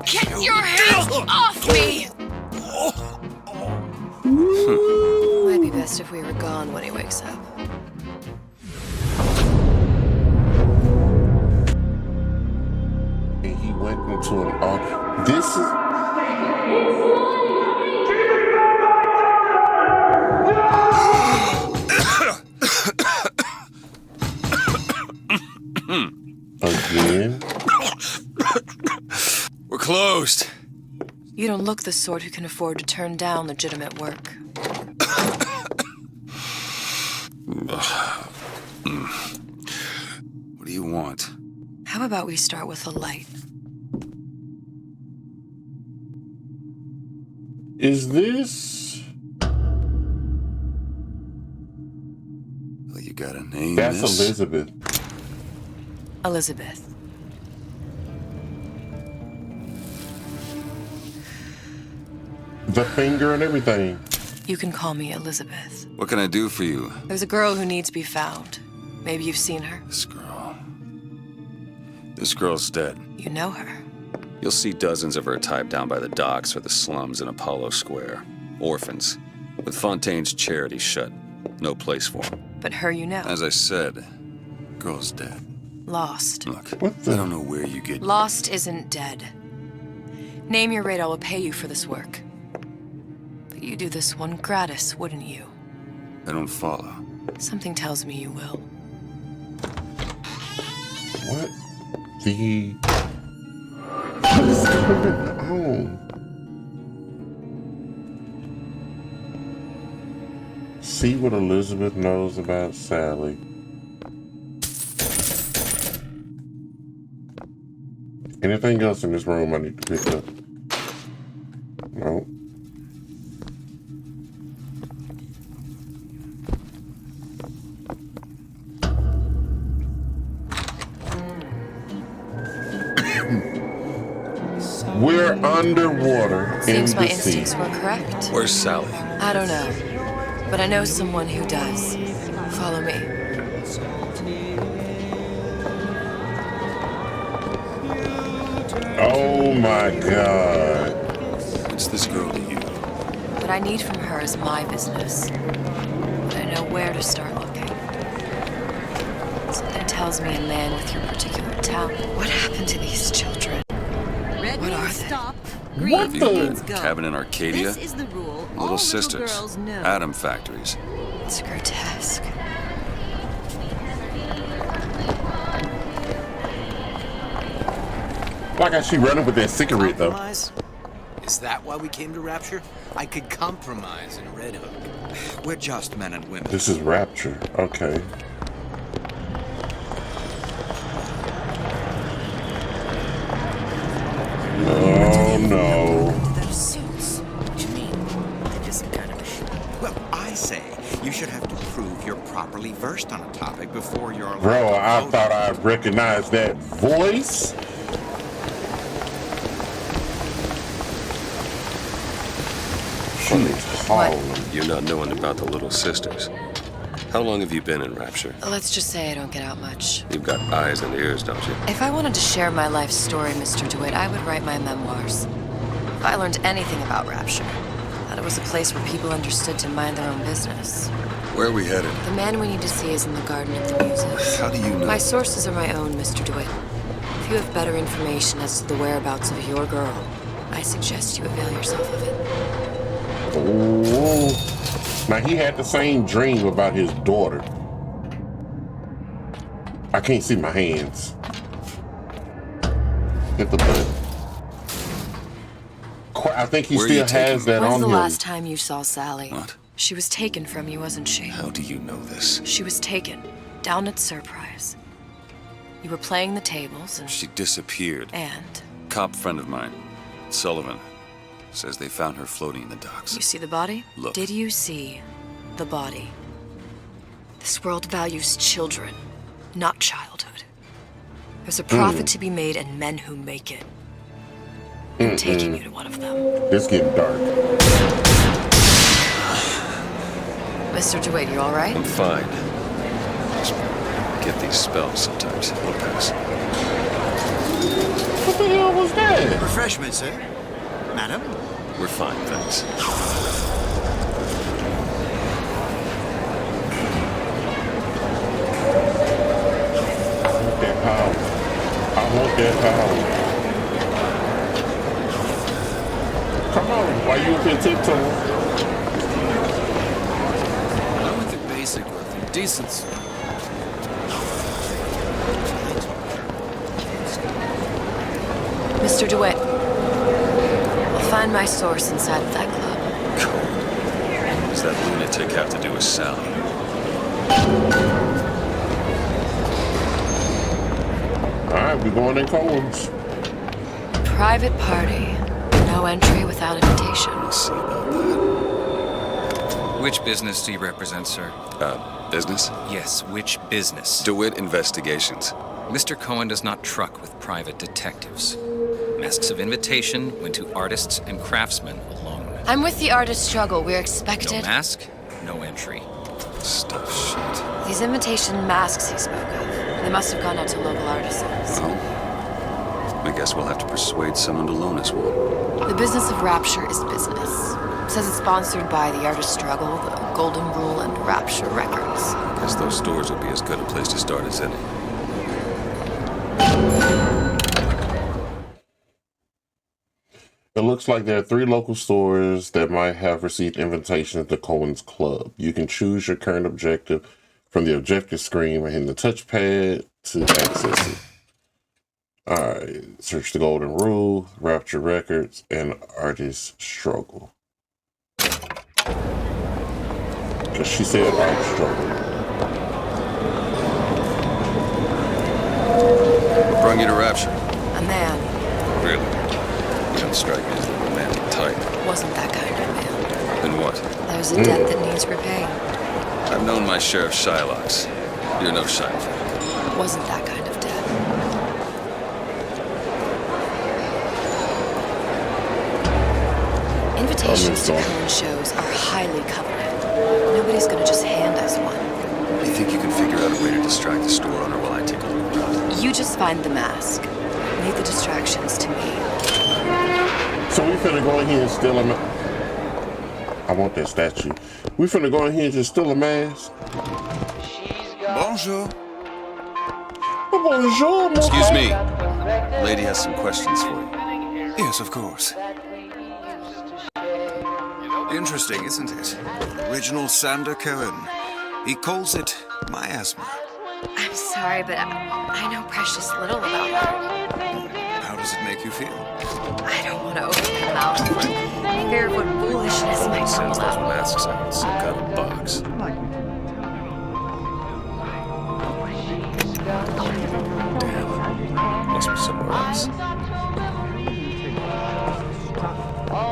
Get your hands off me! Might be best if we were gone when he wakes up. And he went into an This is. Again? We're closed. You don't look the sort who can afford to turn down legitimate work. What do you want? How about we start with a light? Is this? Well, you got a name, That's miss? Elizabeth. Elizabeth. The finger and everything. You can call me Elizabeth. What can I do for you? There's a girl who needs to be found. Maybe you've seen her. This girl. This girl's dead. You know her. You'll see dozens of her type down by the docks or the slums in Apollo Square. Orphans. With Fontaine's charity shut. No place for them. But her you know. As I said, girl's dead. Lost. Look, What the- I don't know where you get... Lost isn't dead. Name your rate, I will pay you for this work. But you do this one gratis, wouldn't you? I don't follow. Something tells me you will. What the? What is going on? See what Elizabeth knows about Sally. Anything else in this room I need to pick up? No. We're underwater in Seems my the sea. instincts were correct. Where's Sally? I don't know, but I know someone who does. Follow me. Oh my God. What's this girl to you? What I need from her is my business. But I know where to start looking. Something tells me a man with your particular talent. What happened to these children? Red What are means they? stop. What Green the- means go. Cabin in Arcadia? This is the rule. All Little sisters. girls know. Atom factories. It's grotesque. Why got she running with that cigarette though? Compromise? Is that why we came to Rapture? I could compromise in Red Hook. We're just men and women. This is Rapture. Okay. Oh no. Those suits. What you mean? They're just some kind of a Well, I say you should have to prove you're properly versed on a topic before you're allowed Bro, to I vote. thought I recognized that voice. Something's howling. You're not knowing about the Little Sisters. How long have you been in Rapture? Let's just say I don't get out much. You've got eyes and ears, don't you? If I wanted to share my life story, Mr. DeWitt, I would write my memoirs. If I learned anything about Rapture, that it was a place where people understood to mind their own business. Where are we headed? The man we need to see is in the Garden of the Muses. How do you know? My sources are my own, Mr. DeWitt. If you have better information as to the whereabouts of your girl, I suggest you avail yourself of it. Oh. Now he had the same dream about his daughter. I can't see my hands. Hit the button. I think he Where are you still has taking me? that When's on the him. last time you saw Sally? What? She was taken from you, wasn't she? How do you know this? She was taken, down at Surprise. You were playing the tables and... She disappeared. And? Cop friend of mine, Sullivan, says they found her floating in the docks. You see the body? Look. Did you see the body? This world values children, not childhood. There's a profit to be made and men who make it. I'm taking you to one of them. It's getting dark. Mr. DeWitt, you all right? I'm fine. Just get these spells sometimes. It'll pass. What the hell was that? Refreshment, sir. Madam? We're fine, thanks. I want that power. I want that power. Come on, why you up here tiptoeing? I want the basic worth and decency. Mr. DeWitt, I'll find my source inside of that club. Cold. What does that lunatic have to do with Sally? Alright, we're going in Cohen's. Private party. No entry without invitation. We'll see about that. Which business do you represent, sir? Business? Yes, which business? DeWitt Investigations. Mr. Cohen does not truck with private detectives. Masks of invitation went to artists and craftsmen alone. I'm with the artist struggle. We're No expected. mask, no entry. Stuff shit. These invitation masks he spoke of. They must have gone out to local artisans. Oh. I guess we'll have to persuade someone to loan us one. The business of Rapture is business. Says it's sponsored by the artist struggle, the Golden Rule, and Rapture Records. Guess those stores would be as good a place to start as any. It looks like there are 3 local stores that might have received invitations to Cohen's Club. You can choose your current objective from the objective screen by hitting the touchpad to access it. Alright, search the Golden Rule, Rapture Records, and Artist Struggle. Because she said Art Struggle. What brought you to Rapture? A man. Really? You don't strike me as the romantic type. Wasn't that kind of man. Then what? There's a debt that needs repaying. I've known my share of Shylocks. You're no Shylock. Wasn't that kind of debt. Invitations to Cohen shows are highly coveted. Nobody's gonna just hand us one. You think you can figure out a way to distract the store owner while I take a look around? You just find the mask. Leave the distractions to me. So we finna go in here and steal a I want that statue. We finna go in here and just steal a mask. Bonjour. Oh, bonjour, mon Excuse frère. me. Lady has some questions for you. Yes, of course. Interesting, isn't it? Original Sander Cohen. He calls it miasma. I'm sorry, but I know precious little about her. How does it make you feel? I don't want to open my mouth. Fear of what foolishness might come Sends those out. masks out in some kind of box. Damn. Must be somewhere else.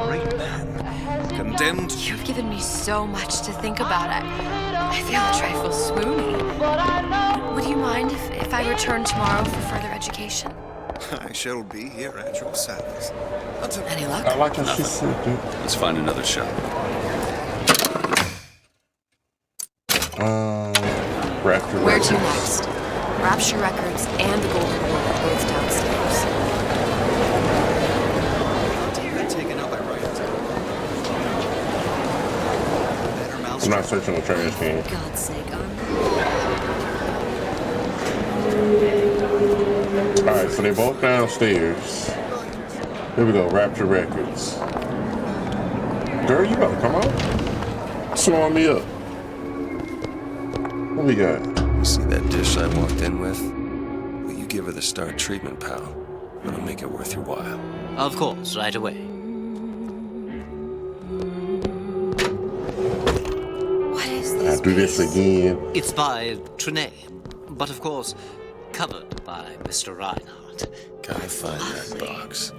Great man. Condemned. You've given me so much to think about. I feel a trifle swoony. Would you mind if I return tomorrow for further education? I shall be here at your service. Any luck? I like how she said that. Let's find another shop. Rapture Where Records. to next? Rapture Records and the Golden Rule are both downstairs. Take another right. Better mouse. I'm not searching the trash can. For God's sake, Alright, so they're both downstairs. Here we go, Rapture Records. Girl, you better come on. Swam me up. What we got? You see that dish I walked in with? Will you give her the star treatment, pal? It'll make it worth your while. Of course, right away. what is I this? do this piece? again. It's by Trenet, but of course, covered by Mr. Reinhardt. Gotta find that box.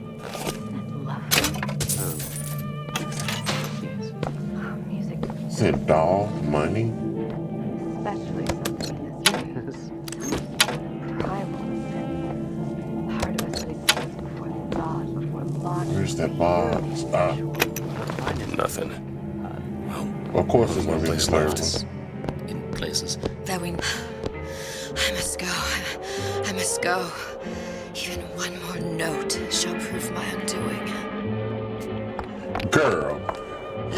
Is it doll money? Especially something as primal as part of us that exists before thought, before logic. Where's that box? Nothing. Of course it's gonna be the Place third left. one. In places. That we... I must go. I must go. Even one more note shall prove my undoing. Girl,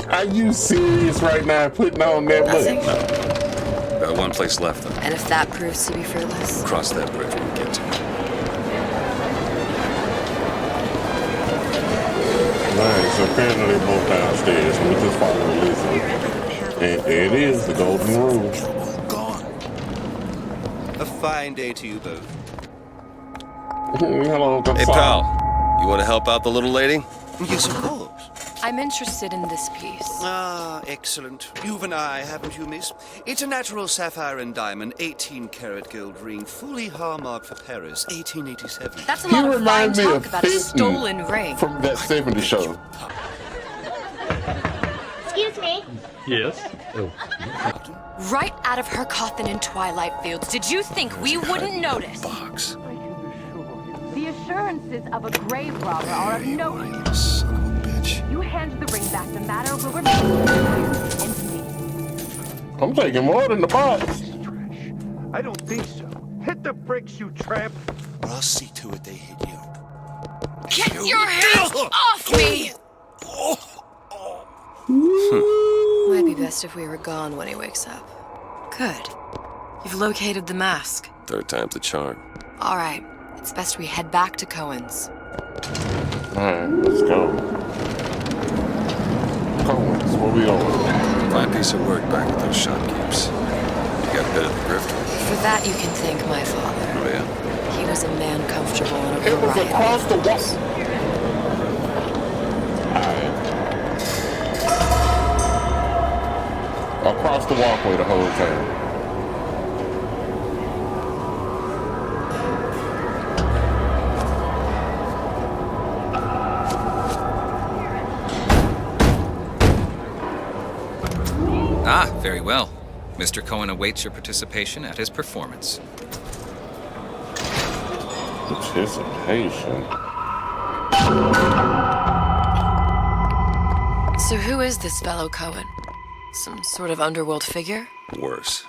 are you serious right now putting on that Nothing. much? Got one place left, though. And if that proves to be fruitless? Cross that bridge when we get to it. Nice, apparently they're both downstairs. We just follow Lizzie. And there it is, the golden rule. Gone. A fine day to you both. Hello, Hey, Gonzalo. pal. You want to help out the little lady? Yes, of course. I'm interested in this piece. Ah, excellent. You've an eye, haven't you, miss? It's a natural sapphire and diamond, 18-karat gold ring, fully hallmarked for Paris, 1887. That's a He lot of fine reminds me talk of about a Fenton stolen ring. from that 70s show. Excuse me. Yes? Oh. Right out of her coffin in Twilight Fields. Did you think we wouldn't notice? Box. The assurances of a grave robber are of no use. Son of a bitch. You hand the ring back, the matter will remain and me. I'm taking more than the box. I don't think so. Hit the bricks, you tramp! I'll see to it they hit you. Get your hands off me! Might be best if we were gone when he wakes up. Good. You've located the mask. Third time's the charm. All right. It's best we head back to Cohen's. Alright, let's go. Cohen's, where we going? Fine piece of work back at those shopkeepers. You got a bit of the grift? For that, you can thank my father. Oh, yeah? He was a man comfortable in a It was variety across the of wall. ways. Alright. Across the walkway the whole time. Ah, very well. Mr. Cohen awaits your participation at his performance. Participation. So who is this fellow Cohen? Some sort of underworld figure? Worse.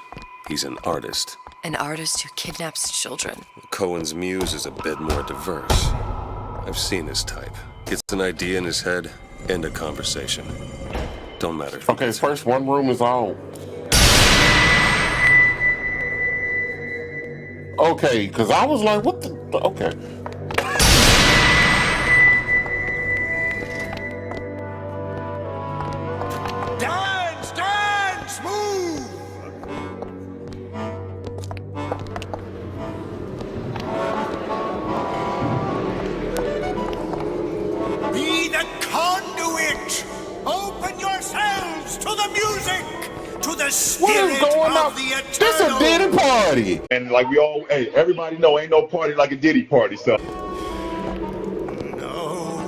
He's an artist. An artist who kidnaps children. Cohen's muse is a bit more diverse. I've seen his type. Gets an idea in his head, end a conversation. Don't matter. Okay, first one room is out. Okay, because I was like, what the? Okay. Dance, dance, move! Be the conduit! Open yourselves to the music! To the What spirit is going on? of the eternal! This a Diddy party. And like we all, hey, everybody know ain't no party like a Diddy party, so. No.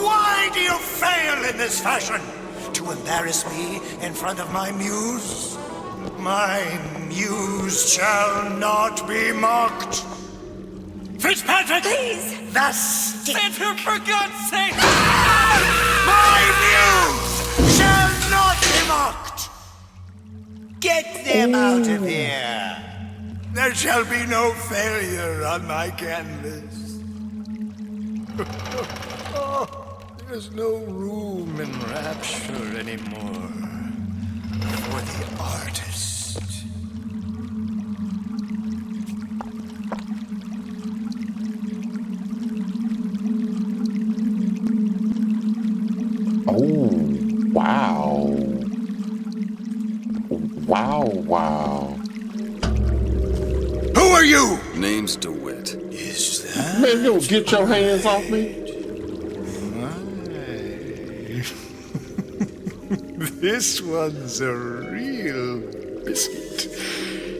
Why do you fail in this fashion? To embarrass me in front of my muse? My muse shall not be mocked. Fitzpatrick! Please! The stick! For God's sake! My muse shall not be mocked! Get them out of here! There shall be no failure on my canvas. There's no room in rapture anymore for the artist. Oh, wow. Wow. Who are you? Name's DeWitt. Is that? Man, you don't get your hands off me. This one's a real biscuit.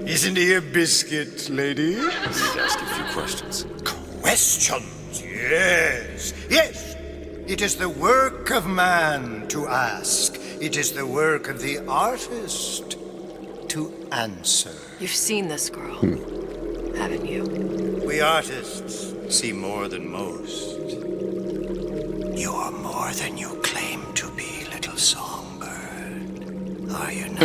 Isn't he a biscuit, lady? Just ask you a few questions. Questions, yes. Yes. It is the work of man to ask. It is the work of the artist to answer. You've seen this girl, haven't you? We artists see more than most. You are more than you claim to be, little songbird. Are you not?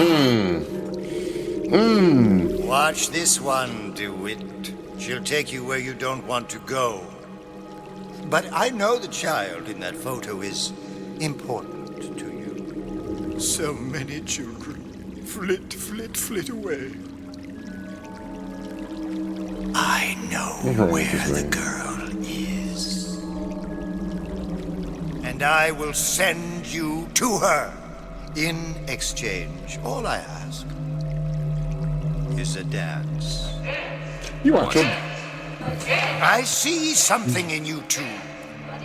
Watch this one, DeWitt. She'll take you where you don't want to go. But I know the child in that photo is important to you. So many children flit, flit, flit away. I know where the girl is. And I will send you to her. In exchange, all I ask is a dance. You want your... I see something in you too.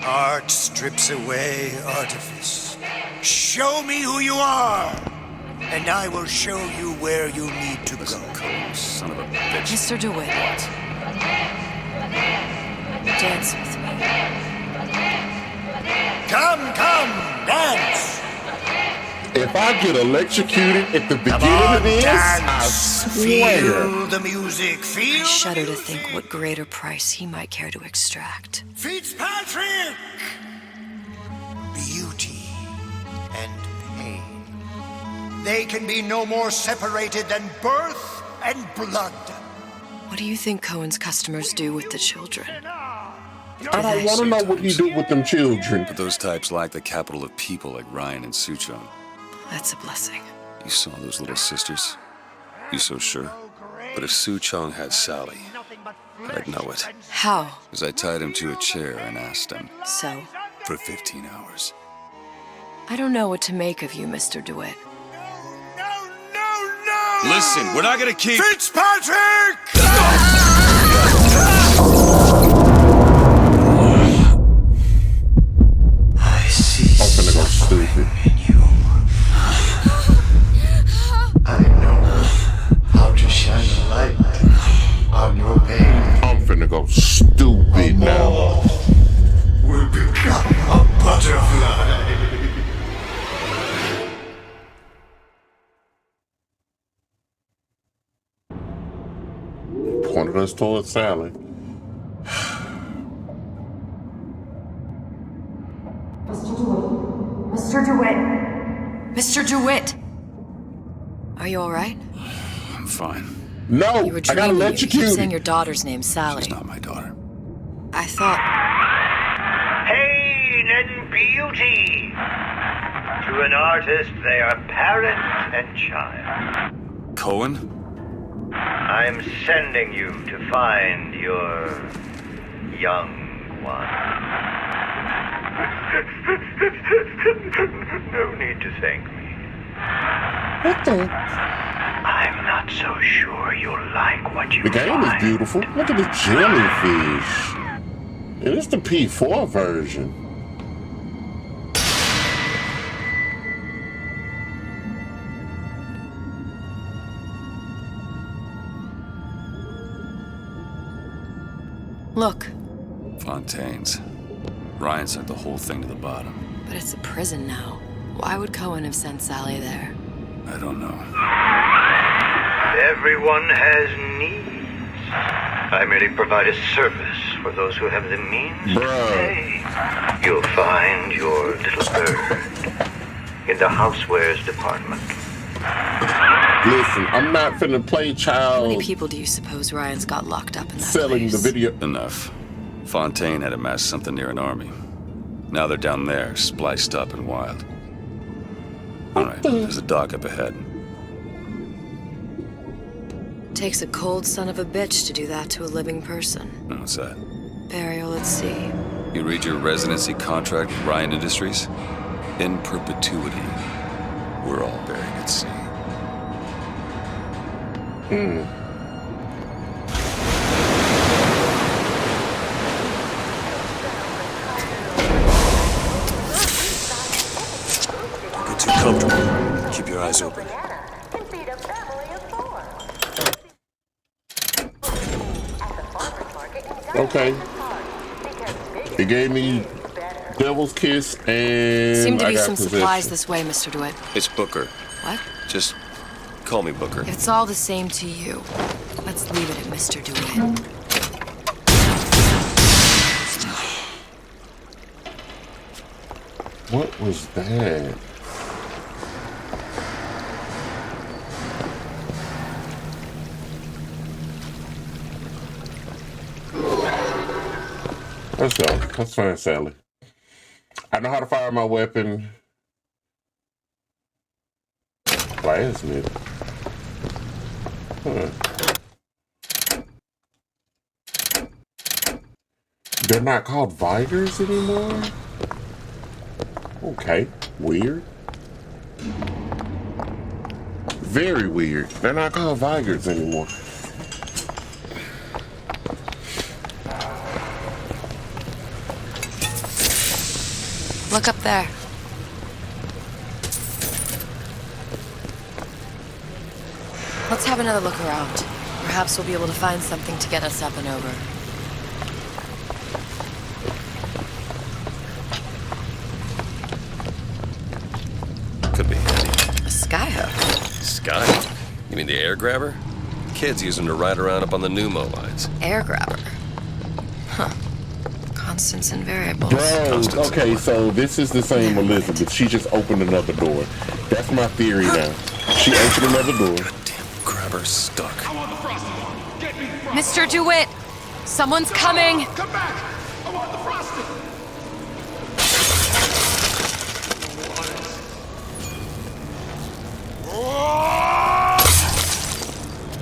Art strips away artifice. Show me who you are, and I will show you where you need to go. Son of a bitch. Mr. DeWitt. Dance with me. Come, dance! If I get electrocuted at the beginning of this, I swear. Feel the music, feel I shudder to think what greater price he might care to extract. Fitzpatrick! Beauty and pain. They can be no more separated than birth and blood. What do you think Cohen's customers do with the children? I don't want to know what you do with them children. But those types lack the capital of people like Ryan and Suchong. That's a blessing. You saw those little sisters? You so sure? But if Suchong had Sally, I'd know it. How? Because I tied him to a chair and asked him. So? For 15 hours. I don't know what to make of you, Mr. DeWitt. No! Listen, we're not gonna keep... Fitzpatrick! I see I'm finna go stupid. in you. I know how to shine a light on your pain. I'm finna go stupid now. Will become a butterfly. Pointed us towards Sally. Mr. DeWitt! Mr. DeWitt! Are you all right? I'm fine. No, You were I got dreaming. You keep electrocuted. saying your daughter's name's Sally. She's not my daughter. I thought... Pain and beauty. To an artist, they are parent and child. Cohen? I'm sending you to find your young one. No need to thank me. What the? I'm not so sure you'll like what you The game find. is beautiful. Look at the jellyfish. And it's the P4 version. Look, Fontaine's. Ryan sent the whole thing to the bottom. but it's a prison now. Why would Cohen have sent Sally there? I don't know. Everyone has needs. I merely provide a service for those who have the means to pay. You'll find your little bird in the housewares department. Listen, I'm not finna play How child many people do you suppose Ryan's got locked up in that selling place? the video. Enough. Fontaine had amassed something near an army. Now they're down there, spliced up and wild. Alright, there's a dock up ahead. Takes a cold son of a bitch to do that to a living person. What's that? Burial at sea. You read your residency contract with Ryan Industries? In perpetuity, we're all buried at sea. Get too comfortable. Keep your eyes open. Okay. It gave me Devil's Kiss and Seem to I be got some possession. supplies this way, Mr. DeWitt. It's Booker. What? Just call me Booker. If it's all the same to you, let's leave it at Mr. DeWitt. What was that? Let's go. Let's find Sally. I know how to fire my weapon. Plasmid. Huh. They're not called Vigors anymore? Okay. Weird. Very weird. They're not called Vigors anymore. Look up there. Let's have another look around. Perhaps we'll be able to find something to get us up and over. Could be handy. A skyhook. Skyhook? You mean the air grabber? Kids use them to ride around up on the pneumo lines. Air grabber. Huh. Constants and variables. Bro, okay, so this is the same Elizabeth. She just opened another door. That's my theory now. She opened another door. Goddamn grabber stuck. Mr. DeWitt! Someone's coming! Come back! I want the frosting!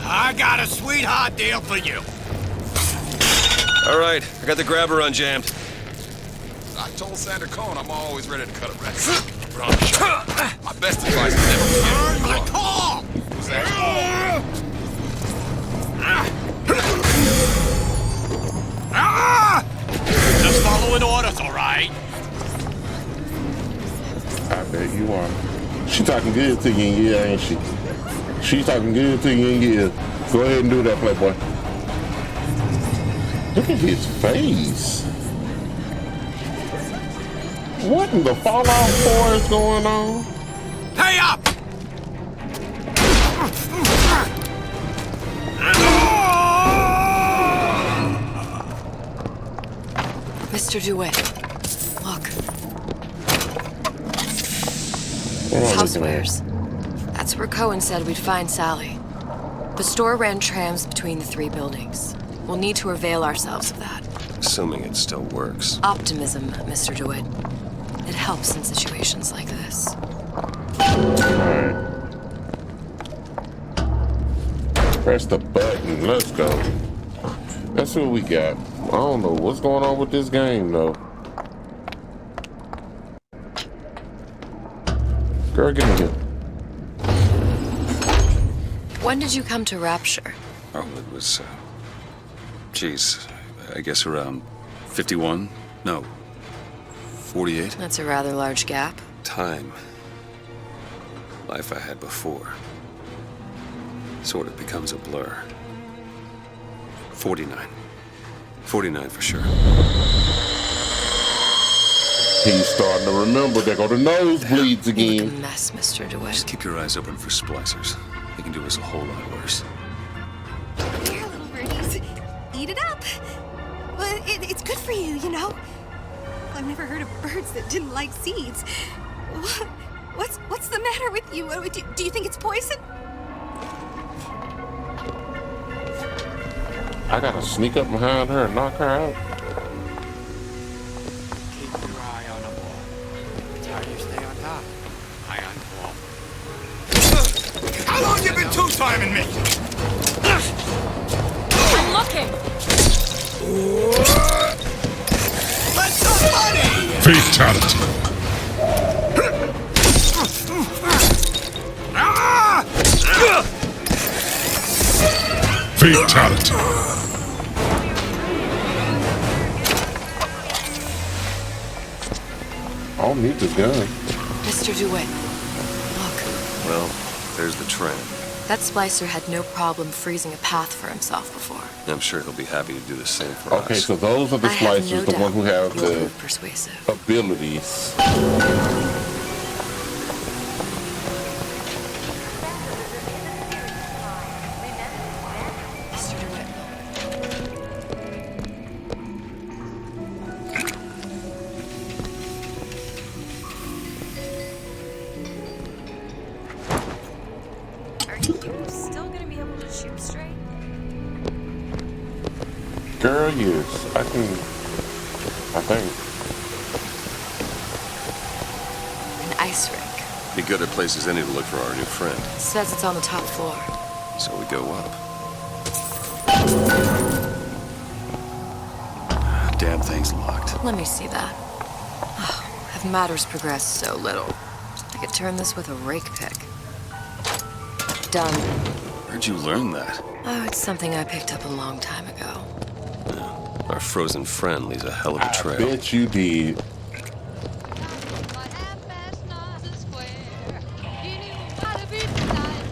I got a sweetheart deal for you. All right, I got the grabber unjammed. I told Sander Cohen I'm always ready to cut a wreck. Wrong shot. My best advice is never to get My call! What's that? Just following orders, all right? I bet you are. She talking good to you in here, ain't she? She talking good to you in here. Go ahead and do that, Playboy. Look at his face. What in the Fallout 4 is going on? Pay up! Mr. DeWitt, look. Housewares. That's where Cohen said we'd find Sally. The store ran trams between the three buildings. We'll need to avail ourselves of that. Assuming it still works. Optimism, Mr. DeWitt. It helps in situations like this. Alright. Press the button. Let's go. Let's see what we got. I don't know what's going on with this game, though. Girl, get in here. When did you come to Rapture? Oh, it was, geez, I guess around 51? No, 48? That's a rather large gap. Time. Life I had before. Sort of becomes a blur. 49. 49 for sure. He's starting to remember. There go the nosebleeds again. You look a mess, Mr. DeWitt. Just keep your eyes open for splicers. They can do us a whole lot worse. Here, little birdies. Eat it up. Well, it's good for you, you know. I've never heard of birds that didn't like seeds. What's the matter with you? Do you think it's poison? I gotta sneak up behind her and knock her out. Keep your eye on the ball. That's how you stay on top. Eye on the ball. How long you been two-timing me? I'm looking! Let somebody! Fatality. Fatality. I don't need this gun. Mr. DeWitt, look. Well, there's the tram. That splicer had no problem freezing a path for himself before. I'm sure he'll be happy to do the same for us. Okay, so those are the I have splicers, no the one doubt who have you'll the prove persuasive. abilities. Mr. DeWitt. Are you still gonna be able to shoot straight? Girl, yes. I can I think. An ice rink. Be good at places any to look for our new friend. It says it's on the top floor. So we go up. Damn thing's locked. Let me see that. Oh, have matters progressed so little? I could turn this with a rake pick. Done. Where'd you learn that? Oh, it's something I picked up a long time ago. Our frozen friend leaves a hell of a trail. I bet you did.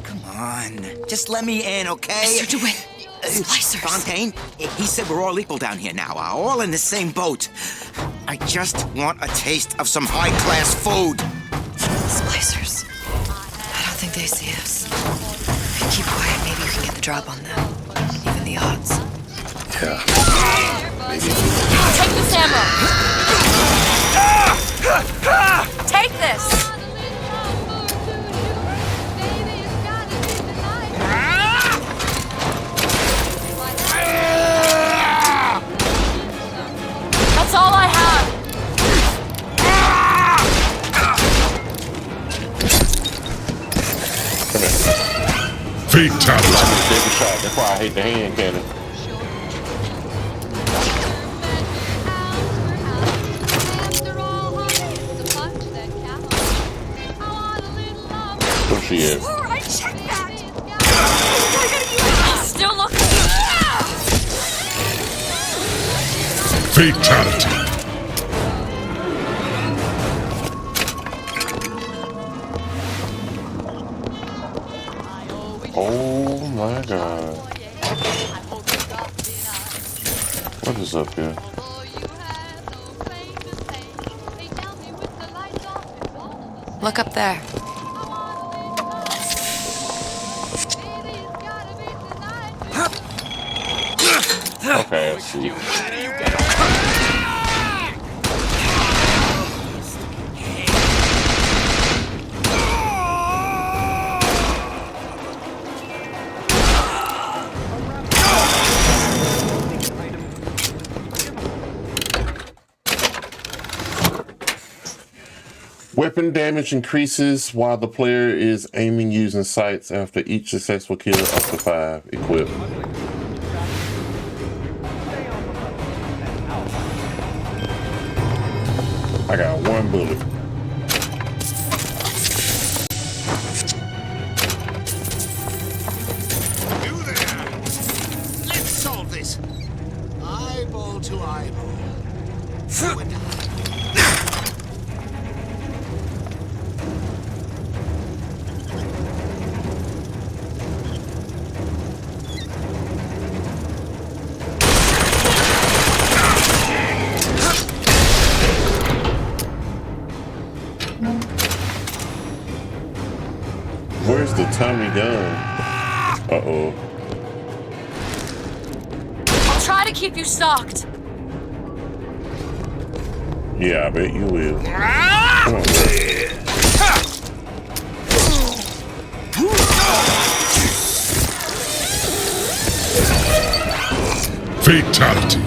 Come on, just let me in, okay? Mr. DeWitt, Splicers. Fontaine, he said we're all equal down here now, all in the same boat. I just want a taste of some high-class food. Splicers. I don't think they see us. If you keep quiet, maybe you can get the drop on them. Even the odds. Yeah. Maybe. Take this ammo! Take this! That's all I have! Fatality. Take a shot. That's why I hate the hand cannon. Where she is? I checked that! Still looking! Fatality. Oh my god. What is up here? Look up there. Okay, I see. Weapon damage increases while the player is aiming using sights after each successful kill up to 5 equipped. I got 1 bullet. You there! Let's solve this! Eyeball to eyeball. You and I. Where's the Tommy gun? Uh-oh. I'll try to keep you stocked. Yeah, I bet you will. Come on, bro. Fatality.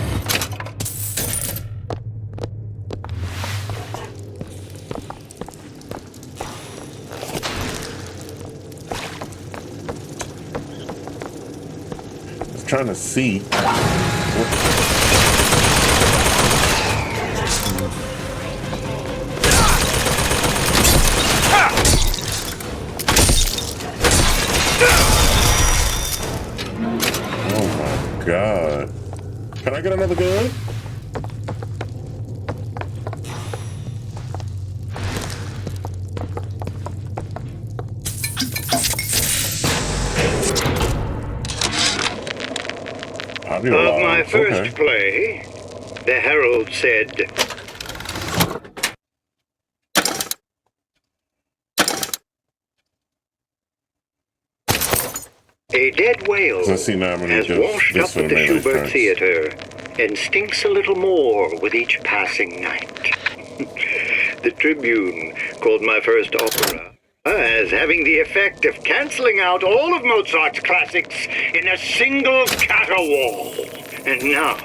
Trying to see. Oh my god. Can I get another gun? Of my first play, the Herald said, a dead whale has washed up at the Schubert Theater and stinks a little more with each passing night. The Tribune called my first opera as having the effect of cancelling out all of Mozart's classics in a single caterwaul. And now,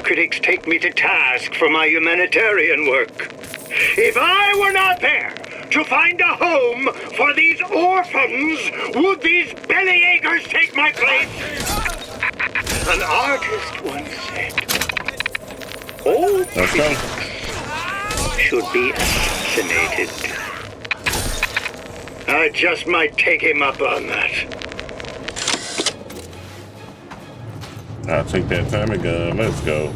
Critics take me to task for my humanitarian work. If I were not there to find a home for these orphans, would these bellyachers take my place? An artist once said, all critics should be assassinated. I just might take him up on that. I'll take that timing gun. Let's go.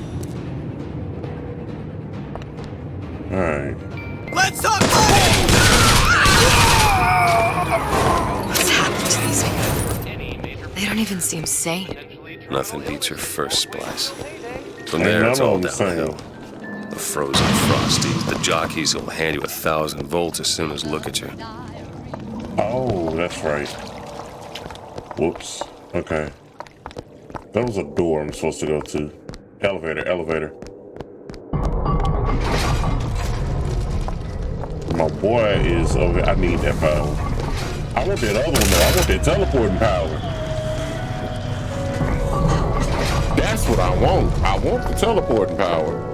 Alright. Let's up! What's happened to these people? They don't even seem sane. Nothing beats your first splice. From Ain't there, it's none all of them downhill. The frozen frosties, the jockeys will hand you 1,000 volts as soon as look at you. Oh, that's right. Whoops. Okay. That was a door I'm supposed to go to. Elevator, elevator. My boy is over. I need that power. I want that other one though. I want that teleporting power. That's what I want. I want the teleporting power.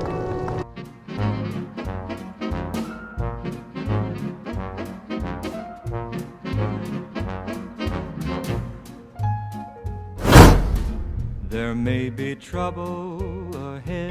There may be trouble ahead.